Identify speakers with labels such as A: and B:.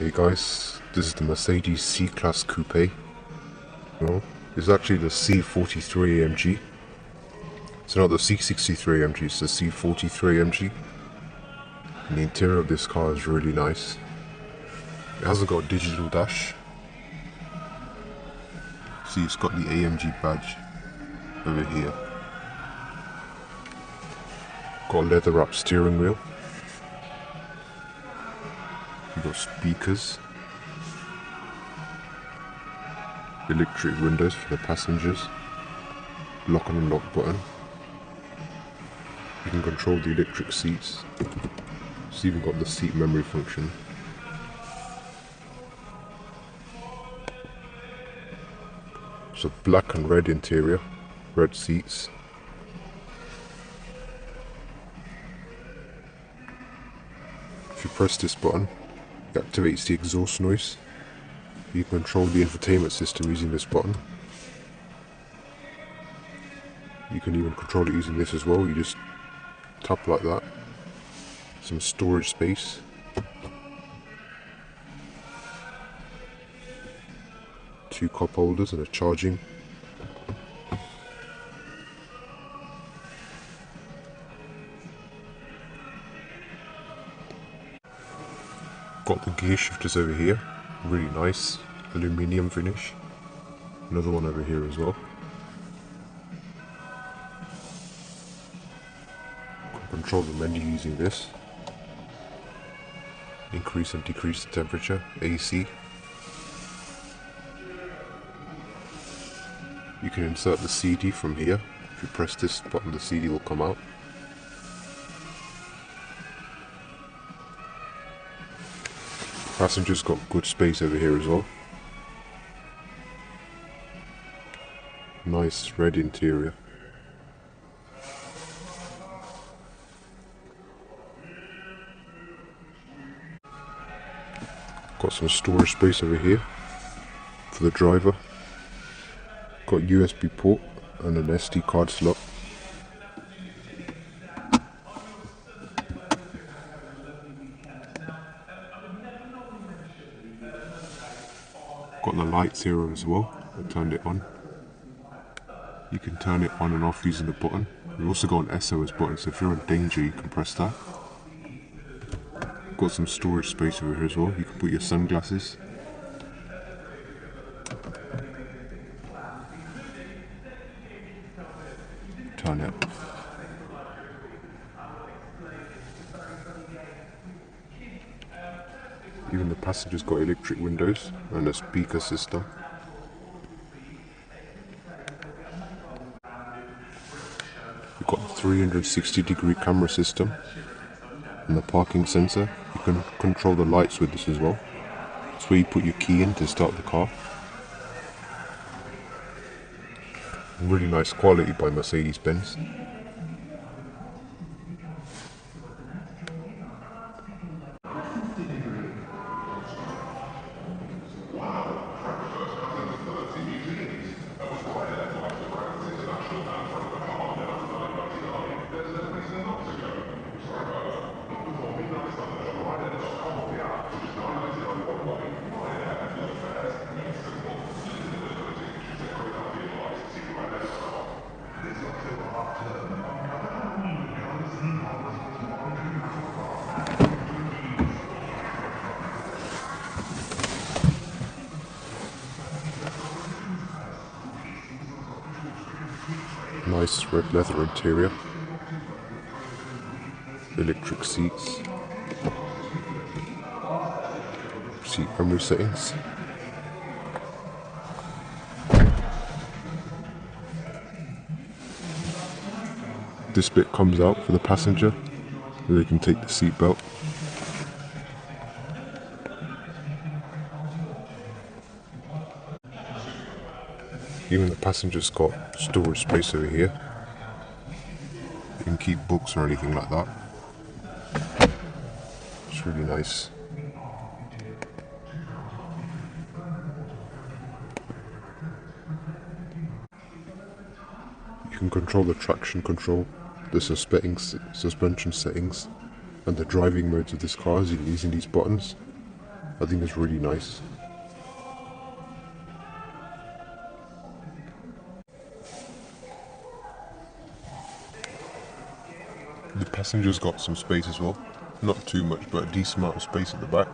A: Hey guys, this is the Mercedes C-Class Coupe. No, it's actually the C43 AMG. It's not the C63 AMG, it's the C43 AMG. And the interior of this car is really nice. It hasn't got a digital dash. See, it's got the AMG badge over here. Got a leather wrapped steering wheel. You've got speakers. Electric windows for the passengers. Lock and unlock button. You can control the electric seats. It's even got the seat memory function. It's a black and red interior, red seats. If you press this button, it activates the exhaust noise. You can control the infotainment system using this button. You can even control it using this as well. You just tap like that. Some storage space. Two cup holders and a charging. Got the gear shifters over here. Really nice. Aluminium finish. Another one over here as well. Control the menu using this. Increase and decrease the temperature, AC. You can insert the CD from here. If you press this button, the CD will come out. Passengers got good space over here as well. Nice red interior. Got some storage space over here for the driver. Got USB port and an SD card slot. Got the lights here as well. I turned it on. You can turn it on and off using the button. We've also got an SOS button, so if you're in danger you can press that. Got some storage space over here as well. You can put your sunglasses. Turn it off. Even the passengers got electric windows and a speaker system. You've got the 360-degree camera system and the parking sensor. You can control the lights with this as well. It's where you put your key in to start the car. Really nice quality by Mercedes-Benz. Nice red leather interior. Electric seats. Seat memory settings. This bit comes out for the passenger, so they can take the seat belt. Even the passenger's got storage space over here. You can keep books or anything like that. It's really nice. You can control the traction control, the suspension settings, and the driving modes of this car using these buttons. I think it's really nice. The passengers got some space as well. Not too much, but a decent amount of space at the back.